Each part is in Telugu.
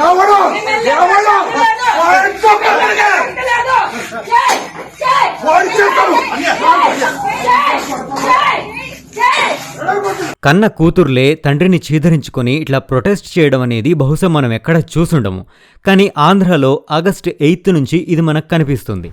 ఎవడు ఎవడు కన్న కూతుర్లే తండ్రిని చీదరించుకొని ఇట్లా ప్రొటెస్ట్ చేయడం అనేది బహుశా మనం ఎక్కడ చూసుండము. కానీ ఆంధ్రలో ఆగస్టు 8 నుంచి ఇది మనకు కనిపిస్తుంది.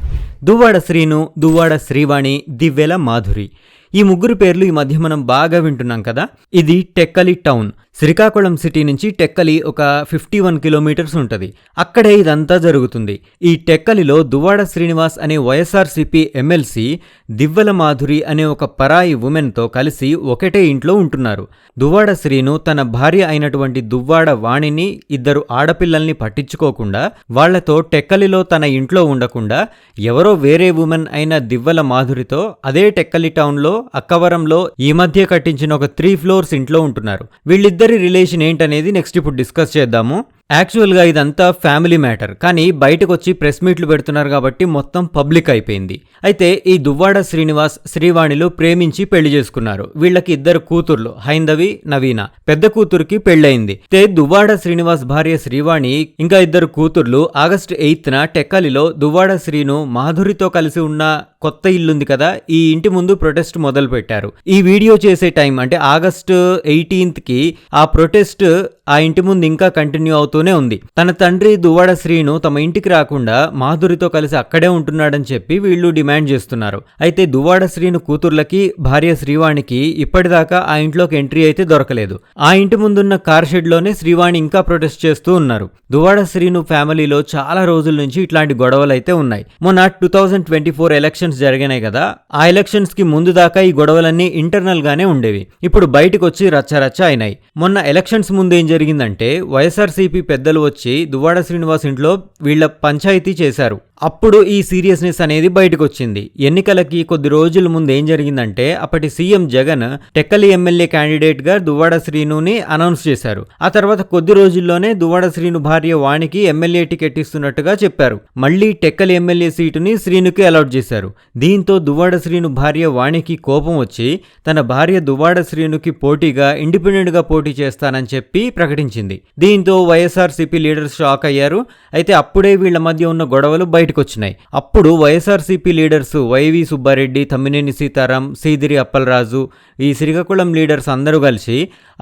దువ్వాడ శ్రీను, దువ్వాడ శ్రీవాణి, దివ్వెల మాధురి, ఈ ముగ్గురు పేర్లు ఈ మధ్య మనం బాగా వింటున్నాం కదా. ఇది టెక్కలి టౌన్. శ్రీకాకుళం సిటీ నుంచి టెక్కలి ఒక 51 కిలోమీటర్స్ ఉంటుంది. అక్కడే ఇదంతా జరుగుతుంది. ఈ టెక్కలిలో దువ్వాడ శ్రీనివాస్ అనే వైఎస్ఆర్సీపీ ఎమ్మెల్సీ దివ్వెల మాధురి అనే ఒక పరాయి ఉమెన్తో కలిసి ఒకటే ఇంట్లో ఉంటున్నారు. దువ్వాడ శ్రీను తన భార్య అయినటువంటి దువ్వాడ వాణిని, ఇద్దరు ఆడపిల్లల్ని పట్టించుకోకుండా వాళ్లతో టెక్కలిలో తన ఇంట్లో ఉండకుండా ఎవరో వేరే ఉమెన్ అయిన దివ్వెల మాధురితో అదే టెక్కలి టౌన్లో అక్కవరంలో ఈ మధ్య కట్టించిన ఒక 3 floors ఇంట్లో ఉంటున్నారు. వీళ్ళిద్దరి రిలేషన్ ఏంటనేది నెక్స్ట్ ఇప్పుడు డిస్కస్ చేద్దాము. యాక్చువల్గా ఇదంతా ఫ్యామిలీ మ్యాటర్, కానీ బయటకు వచ్చి ప్రెస్ మీట్లు పెడుతున్నారు కాబట్టి మొత్తం పబ్లిక్ అయిపోయింది. అయితే ఈ దువ్వాడ శ్రీనివాస్, శ్రీవాణిలు ప్రేమించి పెళ్లి చేసుకున్నారు. వీళ్ళకి 2 కూతుర్లు, హైందవి, నవీన. పెద్ద కూతురికి పెళ్లయింది. దువ్వాడ శ్రీనివాస్ భార్య శ్రీవాణి ఇంకా 2 కూతుర్లు ఆగస్టు 8న టెక్కలిలో దువ్వాడ శ్రీను మాధురితో కలిసి ఉన్న కొత్త ఇల్లుంది కదా, ఈ ఇంటి ముందు ప్రొటెస్ట్ మొదలు పెట్టారు. ఈ వీడియో చేసే టైం అంటే ఆగస్టు 18కి ఆ ప్రొటెస్ట్ ఆ ఇంటి ముందు ఇంకా కంటిన్యూ అవుతూనే ఉంది. తన తండ్రి దువ్వాడ శ్రీను తమ ఇంటికి రాకుండా మాధురితో కలిసి అక్కడే ఉంటున్నాడని చెప్పి వీళ్ళు డిమాండ్ చేస్తున్నారు. అయితే దువ్వాడ శ్రీను కూతుర్లకి, భార్య శ్రీవాణికి ఇప్పటిదాకా ఆ ఇంట్లోకి ఎంట్రీ అయితే దొరకలేదు. ఆ ఇంటి ముందున్న కార్ షెడ్ లోనే శ్రీవాణి ఇంకా ప్రొటెస్ట్ చేస్తూ ఉన్నారు. దువ్వాడ శ్రీను ఫ్యామిలీలో చాలా రోజుల నుంచి ఇట్లాంటి గొడవలు అయితే ఉన్నాయి. మొన్న 2024 ఎలక్షన్స్ జరిగినాయి కదా, ఆ ఎలక్షన్స్ కి ముందు దాకా ఈ గొడవలన్నీ ఇంటర్నల్ గానే ఉండేవి. ఇప్పుడు బయటకు వచ్చి రచ్చరచ్చ అయినాయి. మొన్న ఎలక్షన్స్ ముందు ఏం జరిగిందంటే వైఎస్ఆర్సీపీ పెద్దలు వచ్చి దువ్వాడ శ్రీనివాస్ ఇంట్లో వీళ్ల పంచాయతీ చేశారు. అప్పుడు ఈ సీరియస్నెస్ అనేది బయటకు వచ్చింది. ఎన్నికలకి కొద్ది రోజుల ముందు ఏం జరిగిందంటే అప్పటి CM Jagan Tekkali MLA candidate గా దువ్వాడ శ్రీనుని అనౌన్స్ చేశారు. ఆ తర్వాత కొద్ది రోజుల్లోనే దువ్వాడ శ్రీను భార్య వాణికి ఎమ్మెల్యే టికెట్ ఇస్తున్నట్టుగా చెప్పారు. మళ్లీ టెక్కలి ఎమ్మెల్యే సీటుని శ్రీనుకి అలాట్ చేశారు. దీంతో దువ్వాడ శ్రీను భార్య వాణికి కోపం వచ్చి తన భార్య దువ్వాడ శ్రీనుకి పోటీగా ఇండిపెండెంట్ గా పోటీ చేస్తానని చెప్పి ప్రకటించింది. దీంతో వైఎస్ఆర్సీపీ లీడర్స్ షాక్ అయ్యారు. అయితే అప్పుడే వీళ్ల మధ్య ఉన్న గొడవలు బయటకొచ్చినాయి. అప్పుడు వైఎస్ఆర్సీపీ లీడర్స్ వైవి సుబ్బారెడ్డి, తమ్మినేని సీతారాం, సీదిరి అప్పలరాజు, ఈ శ్రీకాకుళం లీడర్స్ అందరూ కలిసి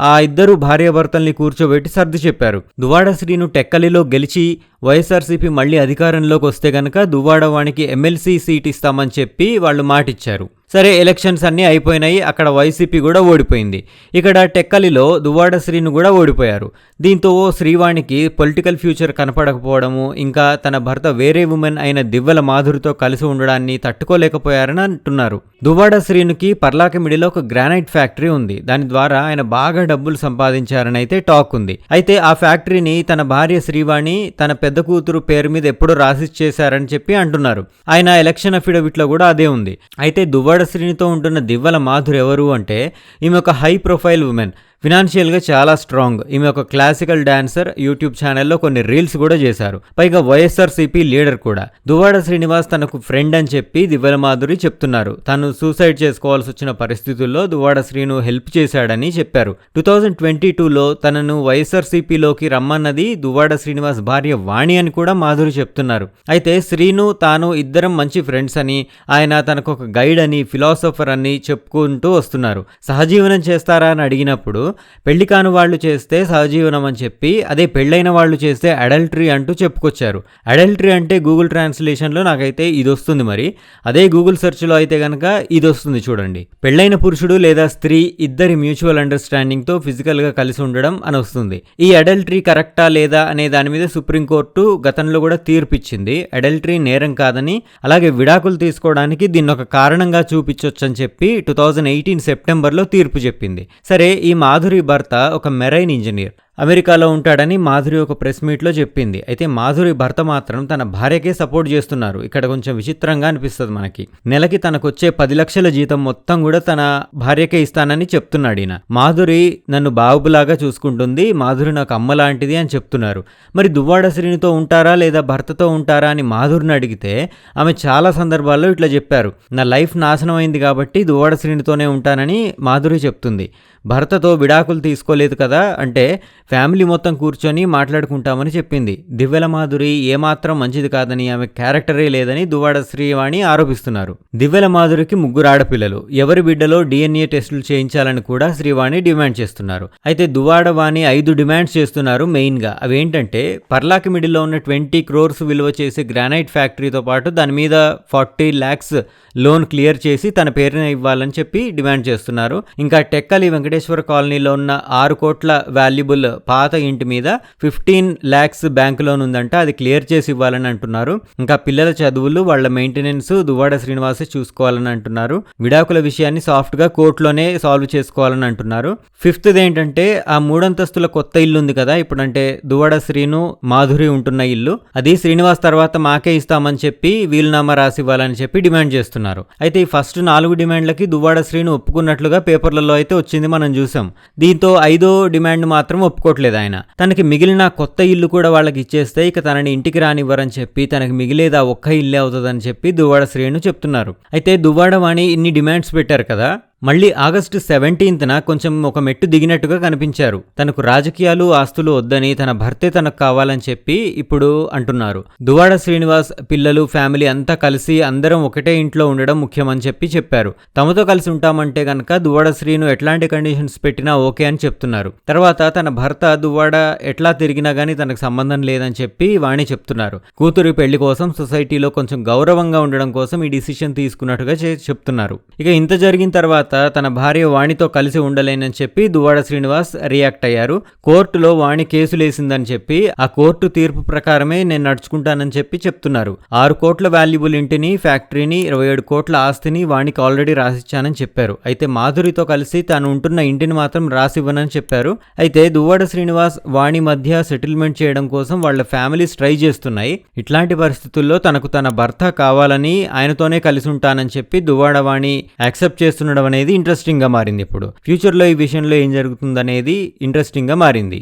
ఆ 2 భార్యాభర్తల్ని కూర్చోబెట్టి సర్ది చెప్పారు. దువ్వాడ శ్రీను టెక్కలిలో గెలిచి వైఎస్ఆర్సీపీ మళ్లీ అధికారంలోకి వస్తే గనక దువ్వాడ వాణికి ఎమ్మెల్సీ సీట్ ఇస్తామని చెప్పి వాళ్ళు మాటిచ్చారు. సరే, ఎలక్షన్స్ అన్నీ అయిపోయినాయి. అక్కడ వైసీపీ కూడా ఓడిపోయింది. ఇక్కడ టెక్కలిలో దువ్వాడ శ్రీను కూడా ఓడిపోయారు. దీంతో శ్రీవాణికి పొలిటికల్ ఫ్యూచర్ కనపడకపోవడము, ఇంకా తన భర్త వేరే ఉమెన్ అయిన దివ్వెల మాధురితో కలిసి ఉండడాన్ని తట్టుకోలేకపోయారని అంటున్నారు. దువ్వాడ శ్రీనుకి పర్లాకిమిడిలో ఒక గ్రానైట్ ఫ్యాక్టరీ ఉంది. దాని ద్వారా ఆయన బాగా డబ్బులు సంపాదించారని అయితే టాక్ ఉంది. అయితే ఆ ఫ్యాక్టరీని తన భార్య శ్రీవాణి తన పెద్ద కూతురు పేరు మీద ఎప్పుడో రాసిచ్చేశారని చెప్పి అంటున్నారు. ఆయన ఎలక్షన్ అఫిడవిట్ లో కూడా అదే ఉంది. అయితే దువ్వాడ శ్రీనితో ఉంటున్న దివ్వెల మాధురి ఎవరు అంటే ఈమె ఒక హై ప్రొఫైల్ ఉమెన్. ఫినాన్షియల్గా చాలా స్ట్రాంగ్. ఈమె ఒక క్లాసికల్ డాన్సర్. యూట్యూబ్ ఛానల్లో కొన్ని రీల్స్ కూడా చేశారు. పైగా వైఎస్ఆర్సీపీ లీడర్ కూడా. దువ్వాడ శ్రీనివాస్ తనకు ఫ్రెండ్ అని చెప్పి దివ్వెల మాధురి చెప్తున్నారు. తను సూసైడ్ చేసుకోవాల్సి వచ్చిన పరిస్థితుల్లో దువ్వాడ శ్రీను హెల్ప్ చేశాడని చెప్పారు. 2022లో తనను వైఎస్ఆర్సీపీలోకి రమ్మన్నది దువ్వాడ శ్రీనివాస్ భార్య వాణి అని కూడా మాధురి చెప్తున్నారు. అయితే శ్రీను తాను ఇద్దరం మంచి ఫ్రెండ్స్ అని, ఆయన తనకు ఒక గైడ్ అని, ఫిలాసఫర్ అని చెప్పుకుంటూ వస్తున్నారు. సహజీవనం చేస్తారా అని అడిగినప్పుడు పెళ్లి కాని వాళ్ళు చేస్తే సహజీవనం అని చెప్పి, అదే పెళ్ళైన వాళ్ళు చేస్తే అడల్టరీ అంటూ చెప్పుకొచ్చారు. అడల్టరీ అంటే గూగుల్ ట్రాన్స్లేషన్లో నాకైతే ఇది వస్తుంది. మరి అదే గూగుల్ సెర్చ్లో అయితే కనుక ఇది వస్తుంది చూడండి. పెళ్ళైన పురుషుడు లేదా స్త్రీ ఇద్దరి మ్యూచువల్ అండర్స్టాండింగ్తో ఫిజికల్గా కలిసి ఉండడం అని వస్తుంది. ఈ అడల్టరీ కరెక్టా లేదా అనే దాని మీద సుప్రీంకోర్టు గతంలో కూడా తీర్పిచ్చింది. అడల్టరీ నేరం కాదని, అలాగే విడాకులు తీసుకోవడానికి దీన్ని ఒక కారణంగా చూపించొచ్చని చెప్పి 2018 సెప్టెంబర్లో తీర్పు చెప్పింది. సరే, ఈ మాధురి భర్త ఒక మెరైన్ ఇంజనీర్, అమెరికాలో ఉంటాడని మాధురి ఒక ప్రెస్ మీట్లో చెప్పింది. అయితే మాధురి భర్త మాత్రం తన భార్యకే సపోర్ట్ చేస్తున్నారు. ఇక్కడ కొంచెం విచిత్రంగా అనిపిస్తుంది మనకి. నెలకి తనకొచ్చే 10 లక్షల జీతం మొత్తం కూడా తన భార్యకే ఇస్తానని చెప్తున్నాడు ఈయన. మాధురి నన్ను బాబులాగా చూసుకుంటుంది, మాధురి నాకు అమ్మ లాంటిది అని చెప్తున్నారు. మరి దువ్వాడ శ్రీనితో ఉంటారా లేదా భర్తతో ఉంటారా అని మాధురిని అడిగితే ఆమె చాలా సందర్భాల్లో ఇట్లా చెప్పారు. నా లైఫ్ నాశనం అయింది కాబట్టి దువ్వాడ శ్రీనితోనే ఉంటానని మాధురి చెప్తుంది. భర్తతో విడాకులు తీసుకోలేదు కదా అంటే ఫ్యామిలీ మొత్తం కూర్చొని మాట్లాడుకుంటామని చెప్పింది. దివ్యల మాధురి ఏమాత్రం మంచిది కాదని, ఆమె క్యారెక్టరే లేదని దువ్వాడ శ్రీవాణి ఆరోపిస్తున్నారు. దివ్యల మాధురికి 3 ఆడపిల్లలు. ఎవరి బిడ్డలో DNA టెస్టులు చేయించాలని కూడా శ్రీవాణి డిమాండ్ చేస్తున్నారు. అయితే దువ్వాడ వాణి 5 డిమాండ్స్ చేస్తున్నారు మెయిన్గా. అవేంటంటే పర్లాకిమిడిలో ఉన్న 20 crores విలువ చేసే గ్రానైట్ ఫ్యాక్టరీతో పాటు దాని మీద 40 lakhs లోన్ క్లియర్ చేసి తన పేరున ఇవ్వాలని చెప్పి డిమాండ్ చేస్తున్నారు. ఇంకా టెక్కలి వెంకటేశ్వర కాలనీలో ఉన్న 6 కోట్ల వాల్యుబుల్ పాత ఇంటి మీద 15 lakhs బ్యాంక్ లోన్ ఉందంట, అది క్లియర్ చేసి ఇవ్వాలని అంటున్నారు. ఇంకా పిల్లల చదువులు, వాళ్ళ మెయింటెనెన్స్ దువ్వాడ శ్రీనివాసే చూసుకోవాలని అంటున్నారు. విడాకుల విషయాన్ని సాఫ్ట్ గా కోర్టులోనే సాల్వ్ చేసుకోవాలని అంటున్నారు. 5th ఏంటంటే ఆ 3 అంతస్తుల కొత్త ఇల్లు ఉంది కదా, ఇప్పుడంటే దువ్వాడ శ్రీను మాధురి ఉంటున్న ఇల్లు, అది శ్రీనివాస్ తర్వాత మాకే ఇస్తామని చెప్పి వీలునామా రాసివ్వాలని చెప్పి డిమాండ్ చేస్తున్నారు. అయితే ఈ ఫస్ట్ 4 డిమాండ్లకి దువ్వాడ శ్రీను ఒప్పుకున్నట్లుగా పేపర్లలో అయితే వచ్చింది, మనం చూసాం. దీంతో 5వ డిమాండ్ మాత్రం ఒప్పుకోవట్లేదు ఆయన. తనకి మిగిలిన కొత్త ఇల్లు కూడా వాళ్ళకి ఇచ్చేస్తే ఇక తనని ఇంటికి రానివ్వరని చెప్పి తనకి మిగిలేదా ఒక్క ఇల్లే అవుతుందని చెప్పి దువ్వాడ శ్రీను చెప్తున్నారు. అయితే దువ్వాడ వాణి ఇన్ని డిమాండ్స్ పెట్టారు కదా, మళ్ళీ August 17న కొంచెం ఒక మెట్టు దిగినట్టుగా కనిపించారు. తనకు రాజకీయాలు ఆస్తులు వద్దని, తన భర్తే తనకు కావాలని చెప్పి ఇప్పుడు అంటున్నారు. దువ్వాడ శ్రీనివాస్ పిల్లలు ఫ్యామిలీ అంతా కలిసి అందరం ఒకటే ఇంట్లో ఉండడం ముఖ్యమని చెప్పి చెప్పారు. తమతో కలిసి ఉంటామంటే గనక దువ్వాడ శ్రీను ఎట్లాంటి కండిషన్స్ పెట్టినా ఓకే అని చెప్తున్నారు. తర్వాత తన భర్త దువ్వాడ ఎట్లా తిరిగినా గానీ తనకు సంబంధం లేదని చెప్పి వాణి చెప్తున్నారు. కూతురి పెళ్లి కోసం సొసైటీలో కొంచెం గౌరవంగా ఉండడం కోసం ఈ డిసిషన్ తీసుకున్నట్టుగా చెప్తున్నారు. ఇక ఇంత జరిగిన తర్వాత తన భార్య వాణితో కలిసి ఉండలేనని చెప్పి దువ్వాడ శ్రీనివాస్ రియాక్ట్ అయ్యారు. కోర్టులో వాణి కేసులేసిందని చెప్పి ఆ కోర్టు తీర్పు ప్రకారమే నేను నడుచుకుంటానని చెప్పి చెప్తున్నారు. 6 కోట్ల వాల్యుబుల్ ఇంటిని, ఫ్యాక్టరీని, 27 కోట్ల ఆస్తిని వాణికి ఆల్రెడీ రాసిచ్చానని చెప్పారు. అయితే మాధురితో కలిసి తాను ఉంటున్న ఇంటిని మాత్రం రాసివ్వనని చెప్పారు. అయితే దువ్వాడ శ్రీనివాస్ వాణి మధ్య సెటిల్మెంట్ చేయడం కోసం వాళ్ళ ఫ్యామిలీస్ ట్రై చేస్తున్నాయి. ఇట్లాంటి పరిస్థితుల్లో తనకు తన భర్త కావాలని, ఆయనతోనే కలిసి ఉంటానని చెప్పి దువ్వాడ వాణి యాక్సెప్ట్ చేస్తుండడం అనేది ఇంట్రెస్టింగ్ గా మారింది. ఇప్పుడు ఫ్యూచర్ లో ఈ విషయంలో ఏం జరుగుతుందనేది ఇంట్రెస్టింగ్ గా మారింది.